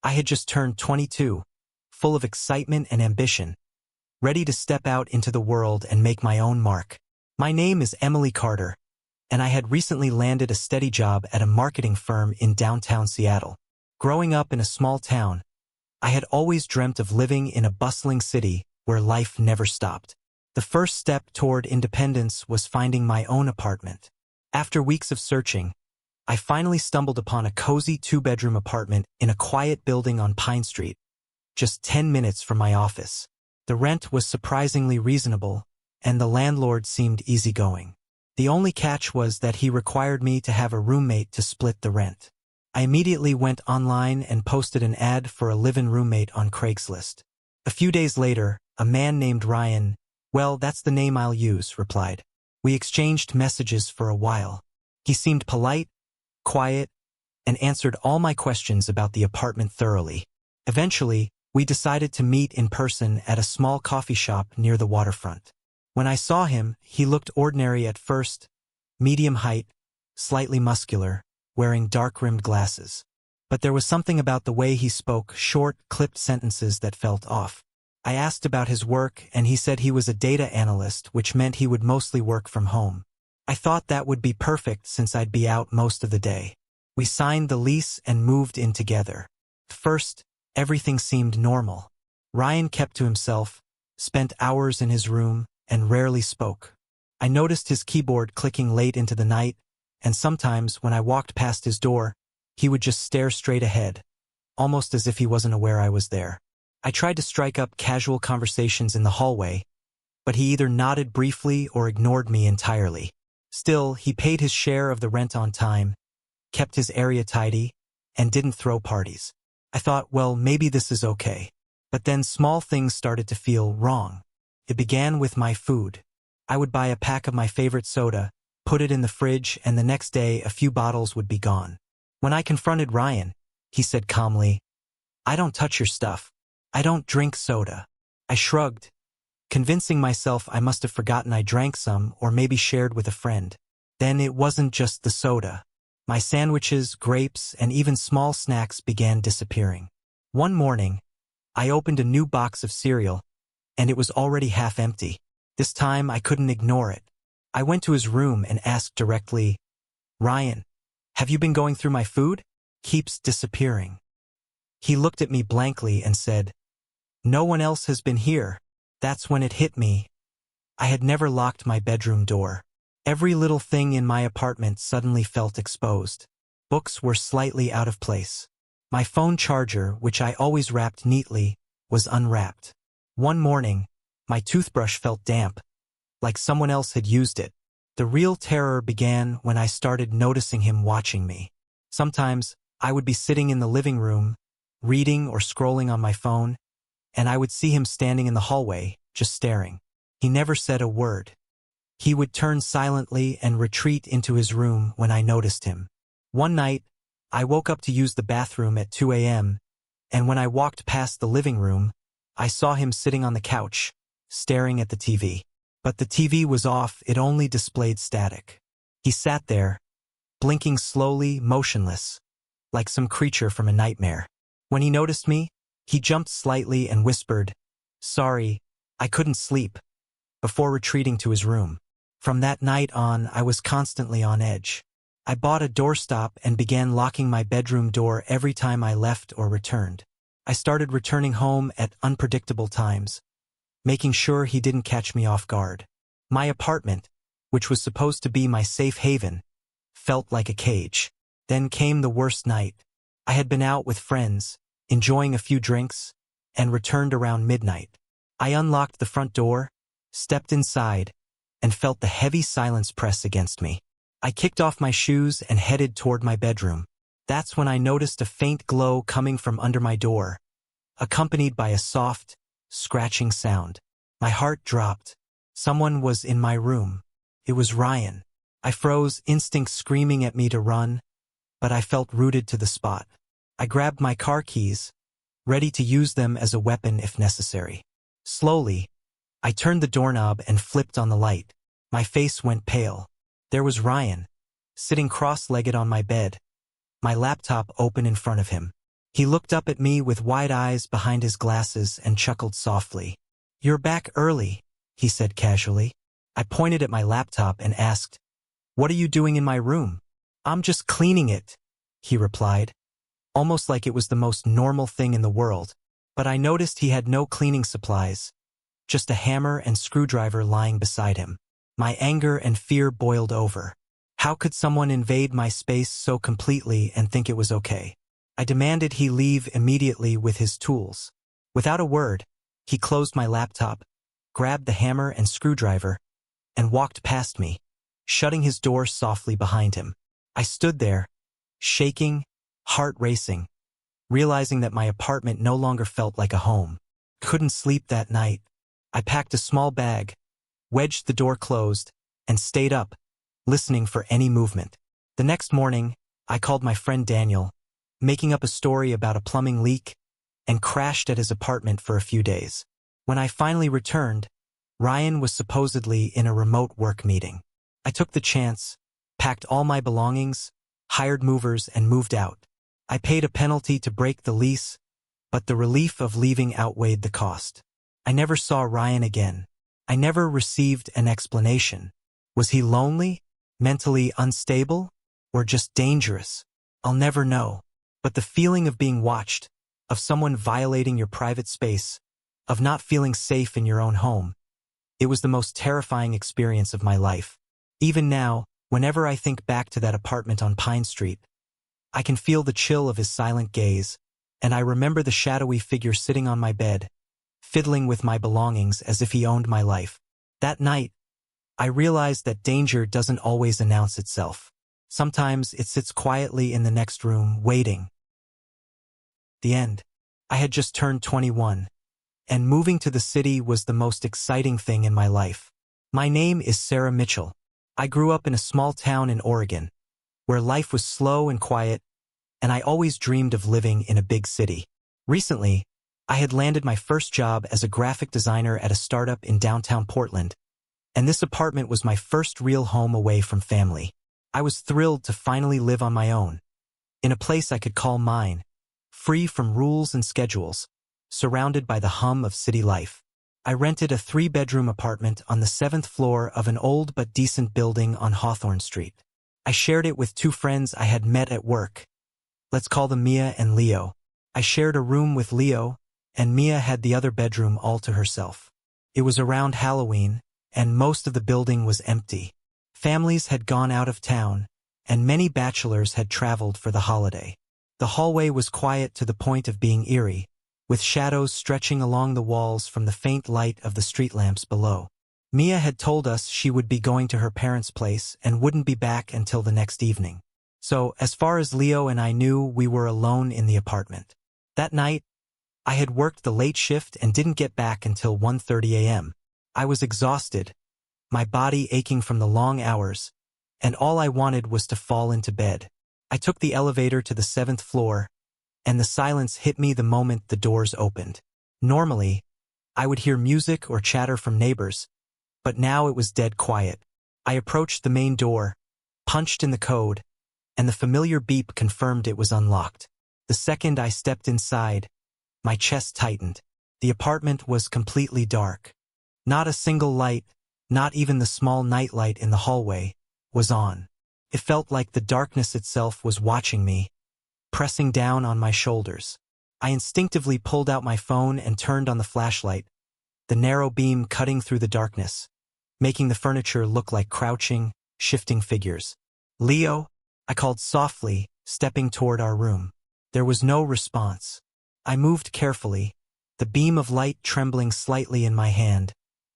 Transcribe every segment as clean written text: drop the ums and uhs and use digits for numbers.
I had just turned 22, full of excitement and ambition, ready to step out into the world and make my own mark. My name is Emily Carter, and I had recently landed a steady job at a marketing firm in downtown Seattle. Growing up in a small town, I had always dreamt of living in a bustling city where life never stopped. The first step toward independence was finding my own apartment. After weeks of searching, I finally stumbled upon a cozy 2-bedroom apartment in a quiet building on Pine Street, just 10 minutes from my office. The rent was surprisingly reasonable, and the landlord seemed easygoing. The only catch was that he required me to have a roommate to split the rent. I immediately went online and posted an ad for a live-in roommate on Craigslist. A few days later, a man named Ryan, "Well, that's the name I'll use," replied. We exchanged messages for a while. He seemed polite, quiet, and answered all my questions about the apartment thoroughly. Eventually, we decided to meet in person at a small coffee shop near the waterfront. When I saw him, he looked ordinary at first, medium height, slightly muscular, wearing dark-rimmed glasses. But there was something about the way he spoke, short, clipped sentences that felt off. I asked about his work, and he said he was a data analyst, which meant he would mostly work from home. I thought that would be perfect since I'd be out most of the day. We signed the lease and moved in together. First, everything seemed normal. Ryan kept to himself, spent hours in his room, and rarely spoke. I noticed his keyboard clicking late into the night, and sometimes when I walked past his door, he would just stare straight ahead, almost as if he wasn't aware I was there. I tried to strike up casual conversations in the hallway, but he either nodded briefly or ignored me entirely. Still, he paid his share of the rent on time, kept his area tidy, and didn't throw parties. I thought, well, maybe this is okay. But then small things started to feel wrong. It began with my food. I would buy a pack of my favorite soda, put it in the fridge, and the next day a few bottles would be gone. When I confronted Ryan, he said calmly, "I don't touch your stuff. I don't drink soda." I shrugged, convincing myself I must have forgotten I drank some or maybe shared with a friend. Then it wasn't just the soda. My sandwiches, grapes, and even small snacks began disappearing. One morning, I opened a new box of cereal, and it was already half empty. This time I couldn't ignore it. I went to his room and asked directly, "Ryan, have you been going through my food? Keeps disappearing." He looked at me blankly and said, "No one else has been here." That's when it hit me. I had never locked my bedroom door. Every little thing in my apartment suddenly felt exposed. Books were slightly out of place. My phone charger, which I always wrapped neatly, was unwrapped. One morning, my toothbrush felt damp, like someone else had used it. The real terror began when I started noticing him watching me. Sometimes, I would be sitting in the living room, reading or scrolling on my phone, and I would see him standing in the hallway, just staring. He never said a word. He would turn silently and retreat into his room when I noticed him. One night, I woke up to use the bathroom at 2 a.m., and when I walked past the living room, I saw him sitting on the couch, staring at the TV. But the TV was off, it only displayed static. He sat there, blinking slowly, motionless, like some creature from a nightmare. When he noticed me, he jumped slightly and whispered, "Sorry, I couldn't sleep," before retreating to his room. From that night on, I was constantly on edge. I bought a doorstop and began locking my bedroom door every time I left or returned. I started returning home at unpredictable times, making sure he didn't catch me off guard. My apartment, which was supposed to be my safe haven, felt like a cage. Then came the worst night. I had been out with friends, enjoying a few drinks, and returned around midnight. I unlocked the front door, stepped inside, and felt the heavy silence press against me. I kicked off my shoes and headed toward my bedroom. That's when I noticed a faint glow coming from under my door, accompanied by a soft, scratching sound. My heart dropped. Someone was in my room. It was Ryan. I froze, instinct screaming at me to run, but I felt rooted to the spot. I grabbed my car keys, ready to use them as a weapon if necessary. Slowly, I turned the doorknob and flipped on the light. My face went pale. There was Ryan, sitting cross-legged on my bed, my laptop open in front of him. He looked up at me with wide eyes behind his glasses and chuckled softly. "You're back early," he said casually. I pointed at my laptop and asked, "What are you doing in my room?" "I'm just cleaning it," he replied, almost like it was the most normal thing in the world. But I noticed he had no cleaning supplies, just a hammer and screwdriver lying beside him. My anger and fear boiled over. How could someone invade my space so completely and think it was okay? I demanded he leave immediately with his tools. Without a word, he closed my laptop, grabbed the hammer and screwdriver, and walked past me, shutting his door softly behind him. I stood there, shaking, heart racing, realizing that my apartment no longer felt like a home. Couldn't sleep that night. I packed a small bag, wedged the door closed, and stayed up, listening for any movement. The next morning, I called my friend Daniel, making up a story about a plumbing leak, and crashed at his apartment for a few days. When I finally returned, Ryan was supposedly in a remote work meeting. I took the chance, packed all my belongings, hired movers, and moved out. I paid a penalty to break the lease, but the relief of leaving outweighed the cost. I never saw Ryan again. I never received an explanation. Was he lonely, mentally unstable, or just dangerous? I'll never know. But the feeling of being watched, of someone violating your private space, of not feeling safe in your own home, it was the most terrifying experience of my life. Even now, whenever I think back to that apartment on Pine Street, I can feel the chill of his silent gaze, and I remember the shadowy figure sitting on my bed, fiddling with my belongings as if he owned my life. That night, I realized that danger doesn't always announce itself. Sometimes it sits quietly in the next room, waiting. The end. I had just turned 21, and moving to the city was the most exciting thing in my life. My name is Sarah Mitchell. I grew up in a small town in Oregon, where life was slow and quiet, and I always dreamed of living in a big city. Recently, I had landed my first job as a graphic designer at a startup in downtown Portland, and this apartment was my first real home away from family. I was thrilled to finally live on my own, in a place I could call mine, free from rules and schedules, surrounded by the hum of city life. I rented a 3-bedroom apartment on the 7th floor of an old but decent building on Hawthorne Street. I shared it with 2 friends I had met at work. Let's call them Mia and Leo. I shared a room with Leo, and Mia had the other bedroom all to herself. It was around Halloween, and most of the building was empty. Families had gone out of town, and many bachelors had traveled for the holiday. The hallway was quiet to the point of being eerie, with shadows stretching along the walls from the faint light of the street lamps below. Mia had told us she would be going to her parents' place and wouldn't be back until the next evening. So, as far as Leo and I knew, we were alone in the apartment. That night, I had worked the late shift and didn't get back until 1:30 a.m. I was exhausted, my body aching from the long hours, and all I wanted was to fall into bed. I took the elevator to the 7th floor, and the silence hit me the moment the doors opened. Normally, I would hear music or chatter from neighbors, but now it was dead quiet. I approached the main door, punched in the code, and the familiar beep confirmed it was unlocked. The second I stepped inside, my chest tightened. The apartment was completely dark. Not a single light, not even the small nightlight in the hallway, was on. It felt like the darkness itself was watching me, pressing down on my shoulders. I instinctively pulled out my phone and turned on the flashlight, the narrow beam cutting through the darkness, making the furniture look like crouching, shifting figures. "Leo," I called softly, stepping toward our room. There was no response. I moved carefully, the beam of light trembling slightly in my hand,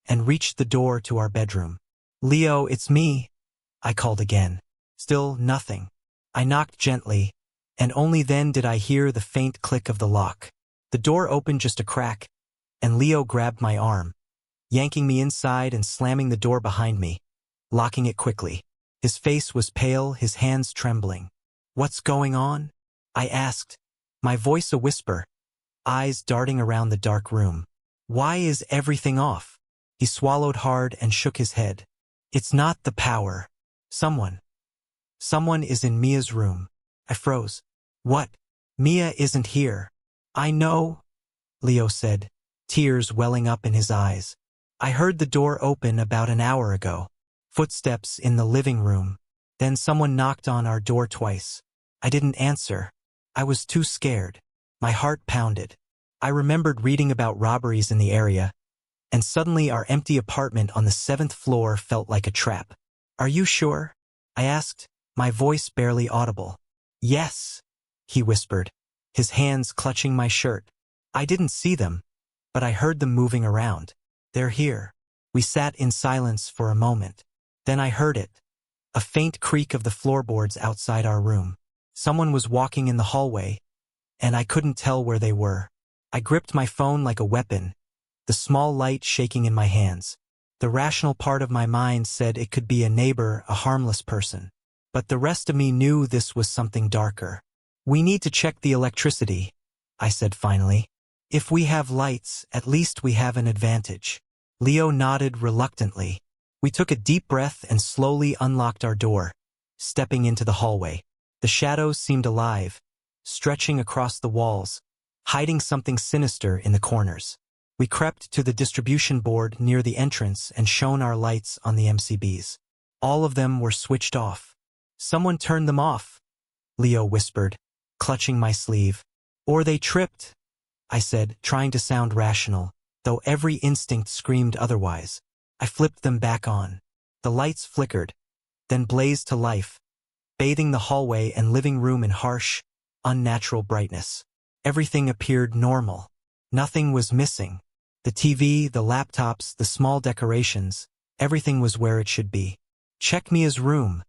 and reached the door to our bedroom. "Leo, it's me," I called again. Still nothing. I knocked gently, and only then did I hear the faint click of the lock. The door opened just a crack, and Leo grabbed my arm, yanking me inside and slamming the door behind me, locking it quickly. His face was pale, his hands trembling. "What's going on?" I asked, my voice a whisper, eyes darting around the dark room. "Why is everything off?" He swallowed hard and shook his head. "It's not the power. Someone is in Mia's room." I froze. "What?" Mia isn't here. I know, Leo said, tears welling up in his eyes. I heard the door open about an hour ago. Footsteps in the living room. Then someone knocked on our door twice. I didn't answer. I was too scared. My heart pounded. I remembered reading about robberies in the area, and suddenly our empty apartment on the 7th floor felt like a trap. Are you sure? I asked, my voice barely audible. Yes, he whispered, his hands clutching my shirt. I didn't see them, but I heard them moving around. They're here. We sat in silence for a moment. Then I heard it. A faint creak of the floorboards outside our room. Someone was walking in the hallway, and I couldn't tell where they were. I gripped my phone like a weapon, the small light shaking in my hands. The rational part of my mind said it could be a neighbor, a harmless person. But the rest of me knew this was something darker. We need to check the electricity, I said finally. If we have lights, at least we have an advantage. Leo nodded reluctantly. We took a deep breath and slowly unlocked our door, stepping into the hallway. The shadows seemed alive, stretching across the walls, hiding something sinister in the corners. We crept to the distribution board near the entrance and shone our lights on the MCBs. All of them were switched off. Someone turned them off, Leo whispered, clutching my sleeve. Or they tripped, I said, trying to sound rational, though every instinct screamed otherwise. I flipped them back on. The lights flickered, then blazed to life, bathing the hallway and living room in harsh, unnatural brightness. Everything appeared normal. Nothing was missing. The TV, the laptops, the small decorations, everything was where it should be. Check Mia's room,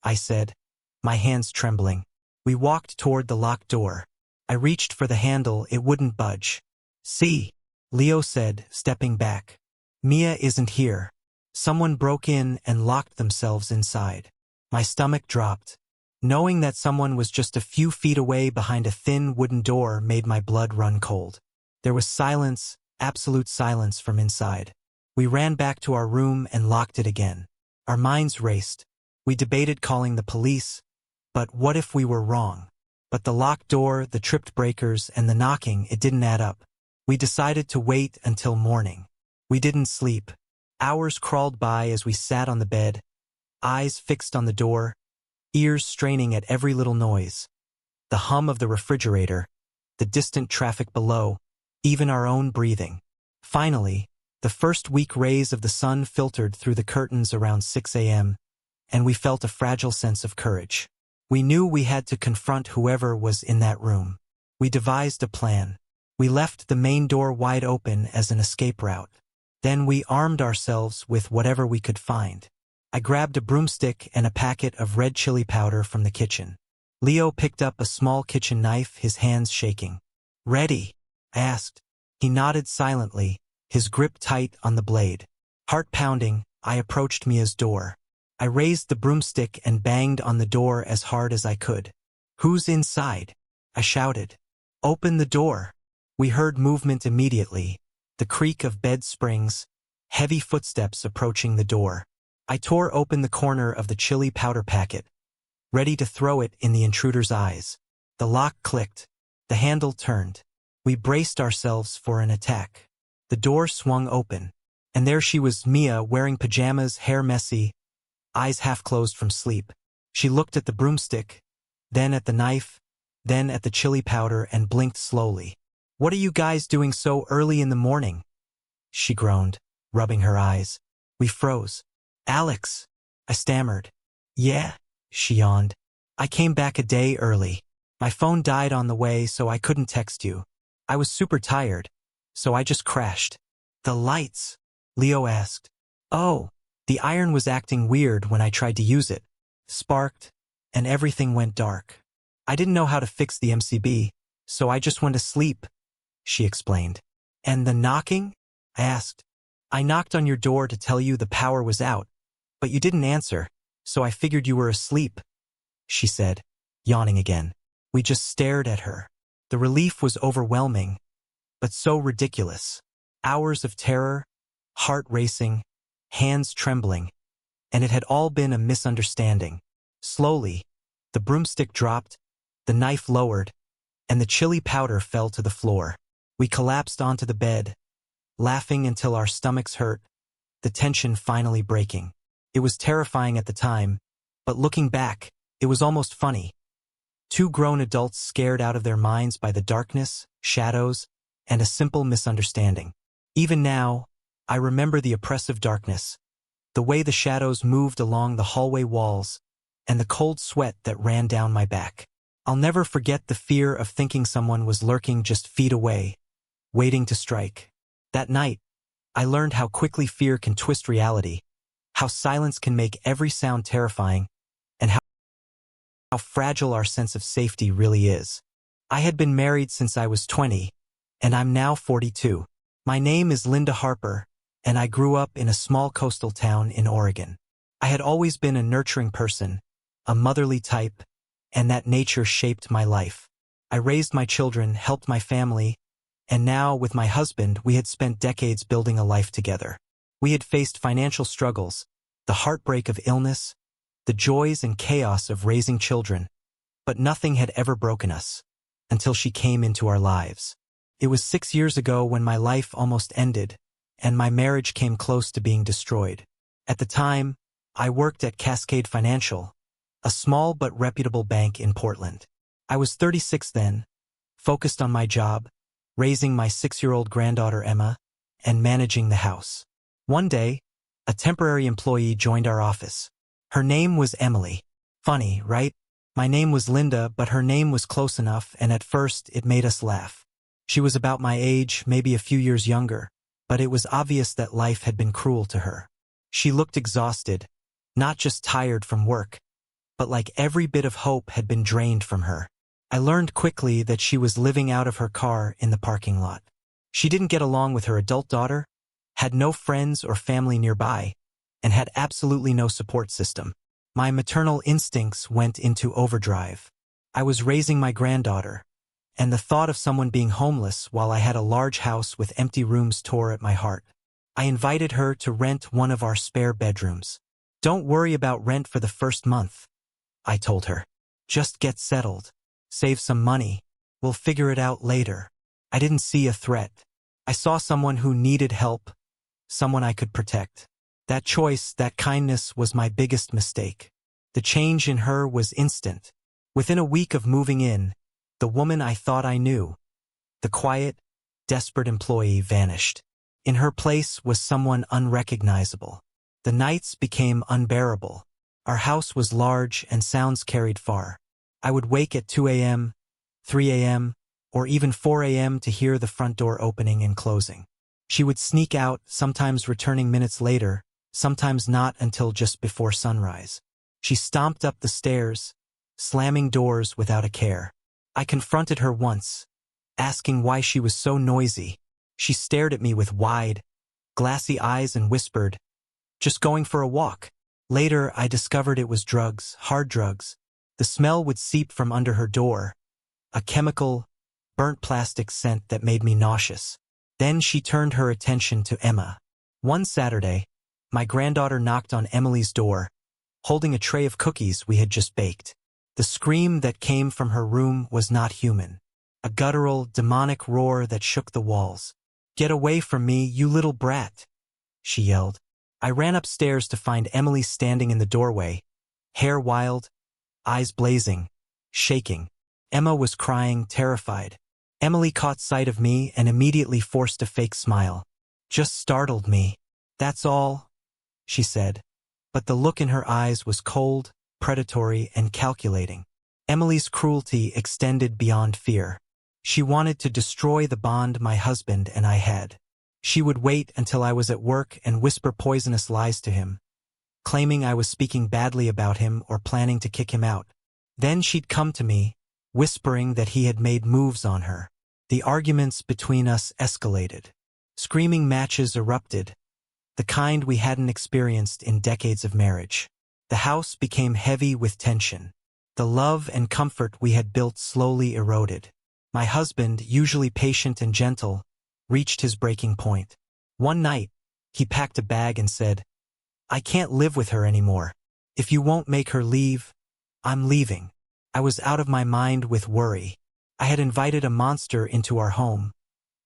I said, my hands trembling. We walked toward the locked door. I reached for the handle, it wouldn't budge. See, Leo said, stepping back. Mia isn't here. Someone broke in and locked themselves inside. My stomach dropped. Knowing that someone was just a few feet away behind a thin wooden door made my blood run cold. There was silence, absolute silence from inside. We ran back to our room and locked it again. Our minds raced. We debated calling the police, but what if we were wrong? But the locked door, the tripped breakers, and the knocking, it didn't add up. We decided to wait until morning. We didn't sleep. Hours crawled by as we sat on the bed, eyes fixed on the door, ears straining at every little noise. The hum of the refrigerator, the distant traffic below, even our own breathing. Finally, the first weak rays of the sun filtered through the curtains around 6 a.m., and we felt a fragile sense of courage. We knew we had to confront whoever was in that room. We devised a plan. We left the main door wide open as an escape route. Then we armed ourselves with whatever we could find. I grabbed a broomstick and a packet of red chili powder from the kitchen. Leo picked up a small kitchen knife, his hands shaking. Ready? I asked. He nodded silently, his grip tight on the blade. Heart pounding, I approached Mia's door. I raised the broomstick and banged on the door as hard as I could. Who's inside? I shouted. Open the door. We heard movement immediately, the creak of bed springs, heavy footsteps approaching the door. I tore open the corner of the chili powder packet, ready to throw it in the intruder's eyes. The lock clicked. The handle turned. We braced ourselves for an attack. The door swung open, and there she was, Mia, wearing pajamas, hair messy, eyes half closed from sleep. She looked at the broomstick, then at the knife, then at the chili powder, and blinked slowly. What are you guys doing so early in the morning? She groaned, rubbing her eyes. We froze. Alex, I stammered. Yeah, she yawned. I came back a day early. My phone died on the way, so I couldn't text you. I was super tired, so I just crashed. The lights? Leo asked. Oh, the iron was acting weird when I tried to use it. Sparked, and everything went dark. I didn't know how to fix the MCB, so I just went to sleep, she explained. And the knocking? I asked. I knocked on your door to tell you the power was out, but you didn't answer, so I figured you were asleep, she said, yawning again. We just stared at her. The relief was overwhelming, but so ridiculous. Hours of terror, heart racing, hands trembling, and it had all been a misunderstanding. Slowly, the broomstick dropped, the knife lowered, and the chili powder fell to the floor. We collapsed onto the bed, laughing until our stomachs hurt, the tension finally breaking. It was terrifying at the time, but looking back, it was almost funny. Two grown adults scared out of their minds by the darkness, shadows, and a simple misunderstanding. Even now, I remember the oppressive darkness, the way the shadows moved along the hallway walls, and the cold sweat that ran down my back. I'll never forget the fear of thinking someone was lurking just feet away, waiting to strike. That night, I learned how quickly fear can twist reality, how silence can make every sound terrifying, and how fragile our sense of safety really is. I had been married since I was 20, and I'm now 42. My name is Linda Harper, and I grew up in a small coastal town in Oregon. I had always been a nurturing person, a motherly type, and that nature shaped my life. I raised my children, helped my family, and now, with my husband, we had spent decades building a life together. We had faced financial struggles, the heartbreak of illness, the joys and chaos of raising children, but nothing had ever broken us, until she came into our lives. It was 6 years ago when my life almost ended, and my marriage came close to being destroyed. At the time, I worked at Cascade Financial, a small but reputable bank in Portland. I was 36 then, focused on my job, raising my 6-year-old granddaughter Emma, and managing the house. One day, a temporary employee joined our office. Her name was Emily. Funny, right? My name was Linda, but her name was close enough, and at first it made us laugh. She was about my age, maybe a few years younger, but it was obvious that life had been cruel to her. She looked exhausted, not just tired from work, but like every bit of hope had been drained from her. I learned quickly that she was living out of her car in the parking lot. She didn't get along with her adult daughter, had no friends or family nearby, and had absolutely no support system. My maternal instincts went into overdrive. I was raising my granddaughter, and the thought of someone being homeless while I had a large house with empty rooms tore at my heart. I invited her to rent one of our spare bedrooms. "Don't worry about rent for the first month," I told her. "Just get settled. Save some money. We'll figure it out later." I didn't see a threat. I saw someone who needed help, someone I could protect. That choice, that kindness, was my biggest mistake. The change in her was instant. Within a week of moving in, the woman I thought I knew, the quiet, desperate employee, vanished. In her place was someone unrecognizable. The nights became unbearable. Our house was large and sounds carried far. I would wake at 2 a.m., 3 a.m., or even 4 a.m. to hear the front door opening and closing. She would sneak out, sometimes returning minutes later, sometimes not until just before sunrise. She stomped up the stairs, slamming doors without a care. I confronted her once, asking why she was so noisy. She stared at me with wide, glassy eyes and whispered, "Just going for a walk." Later, I discovered it was drugs, hard drugs. The smell would seep from under her door, a chemical, burnt plastic scent that made me nauseous. Then she turned her attention to Emma. One Saturday, my granddaughter knocked on Emily's door, holding a tray of cookies we had just baked. The scream that came from her room was not human. A guttural, demonic roar that shook the walls. "Get away from me, you little brat," she yelled. I ran upstairs to find Emily standing in the doorway, hair wild, eyes blazing, shaking. Emma was crying, terrified. Emily caught sight of me and immediately forced a fake smile. "Just startled me. That's all," she said. But the look in her eyes was cold, predatory, and calculating. Emily's cruelty extended beyond fear. She wanted to destroy the bond my husband and I had. She would wait until I was at work and whisper poisonous lies to him, claiming I was speaking badly about him or planning to kick him out. Then she'd come to me, whispering that he had made moves on her. The arguments between us escalated. Screaming matches erupted, the kind we hadn't experienced in decades of marriage. The house became heavy with tension. The love and comfort we had built slowly eroded. My husband, usually patient and gentle, reached his breaking point. One night, he packed a bag and said, "I can't live with her anymore. If you won't make her leave, I'm leaving." I was out of my mind with worry. I had invited a monster into our home,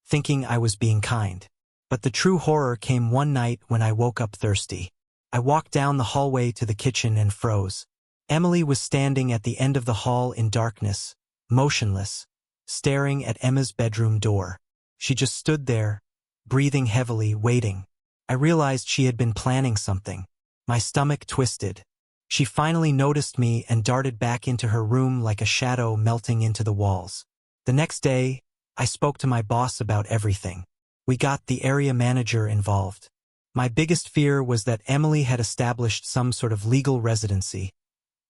thinking I was being kind. But the true horror came one night when I woke up thirsty. I walked down the hallway to the kitchen and froze. Emily was standing at the end of the hall in darkness, motionless, staring at Emma's bedroom door. She just stood there, breathing heavily, waiting. I realized she had been planning something. My stomach twisted. She finally noticed me and darted back into her room like a shadow melting into the walls. The next day, I spoke to my boss about everything. We got the area manager involved. My biggest fear was that Emily had established some sort of legal residency,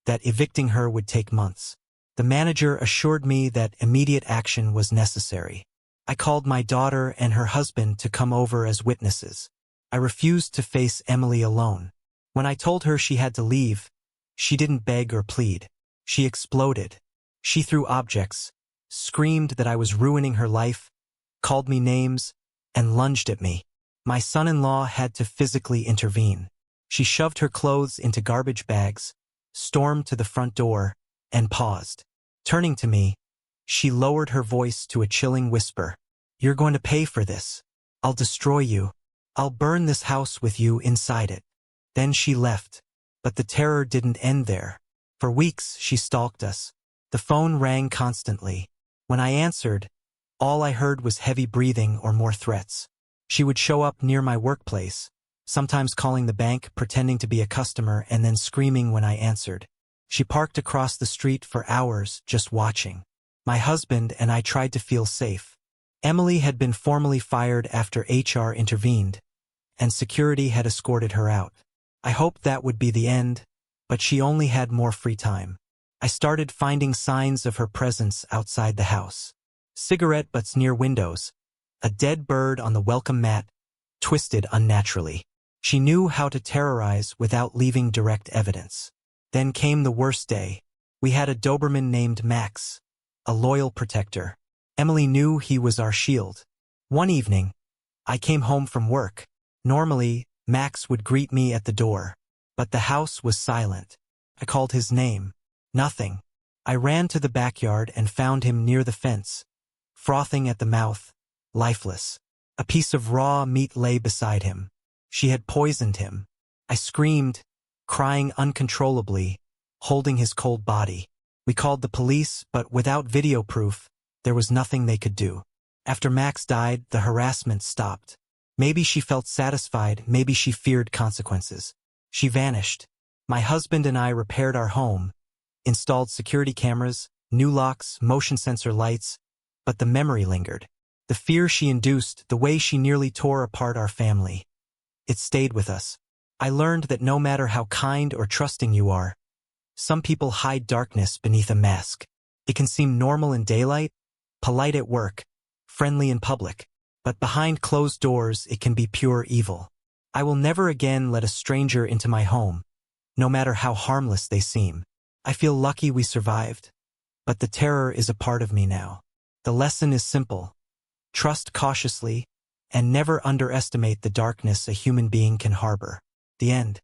that evicting her would take months. The manager assured me that immediate action was necessary. I called my daughter and her husband to come over as witnesses. I refused to face Emily alone. When I told her she had to leave, she didn't beg or plead. She exploded. She threw objects, screamed that I was ruining her life, called me names, and lunged at me. My son-in-law had to physically intervene. She shoved her clothes into garbage bags, stormed to the front door, and paused. Turning to me, she lowered her voice to a chilling whisper. "You're going to pay for this. I'll destroy you. I'll burn this house with you inside it." Then she left. But the terror didn't end there. For weeks, she stalked us. The phone rang constantly. When I answered, all I heard was heavy breathing or more threats. She would show up near my workplace, sometimes calling the bank, pretending to be a customer, and then screaming when I answered. She parked across the street for hours, just watching. My husband and I tried to feel safe. Emily had been formally fired after HR intervened, and security had escorted her out. I hoped that would be the end, but she only had more free time. I started finding signs of her presence outside the house. Cigarette butts near windows, a dead bird on the welcome mat, twisted unnaturally. She knew how to terrorize without leaving direct evidence. Then came the worst day. We had a Doberman named Max, a loyal protector. Emily knew he was our shield. One evening, I came home from work. Normally, Max would greet me at the door, but the house was silent. I called his name. Nothing. I ran to the backyard and found him near the fence, frothing at the mouth, lifeless. A piece of raw meat lay beside him. She had poisoned him. I screamed, crying uncontrollably, holding his cold body. We called the police, but without video proof, there was nothing they could do. After Max died, the harassment stopped. Maybe she felt satisfied, maybe she feared consequences. She vanished. My husband and I repaired our home, installed security cameras, new locks, motion sensor lights, but the memory lingered. The fear she induced, the way she nearly tore apart our family. It stayed with us. I learned that no matter how kind or trusting you are, some people hide darkness beneath a mask. It can seem normal in daylight, polite at work, friendly in public, but behind closed doors it can be pure evil. I will never again let a stranger into my home, no matter how harmless they seem. I feel lucky we survived, but the terror is a part of me now. The lesson is simple. Trust cautiously, and never underestimate the darkness a human being can harbor. The end.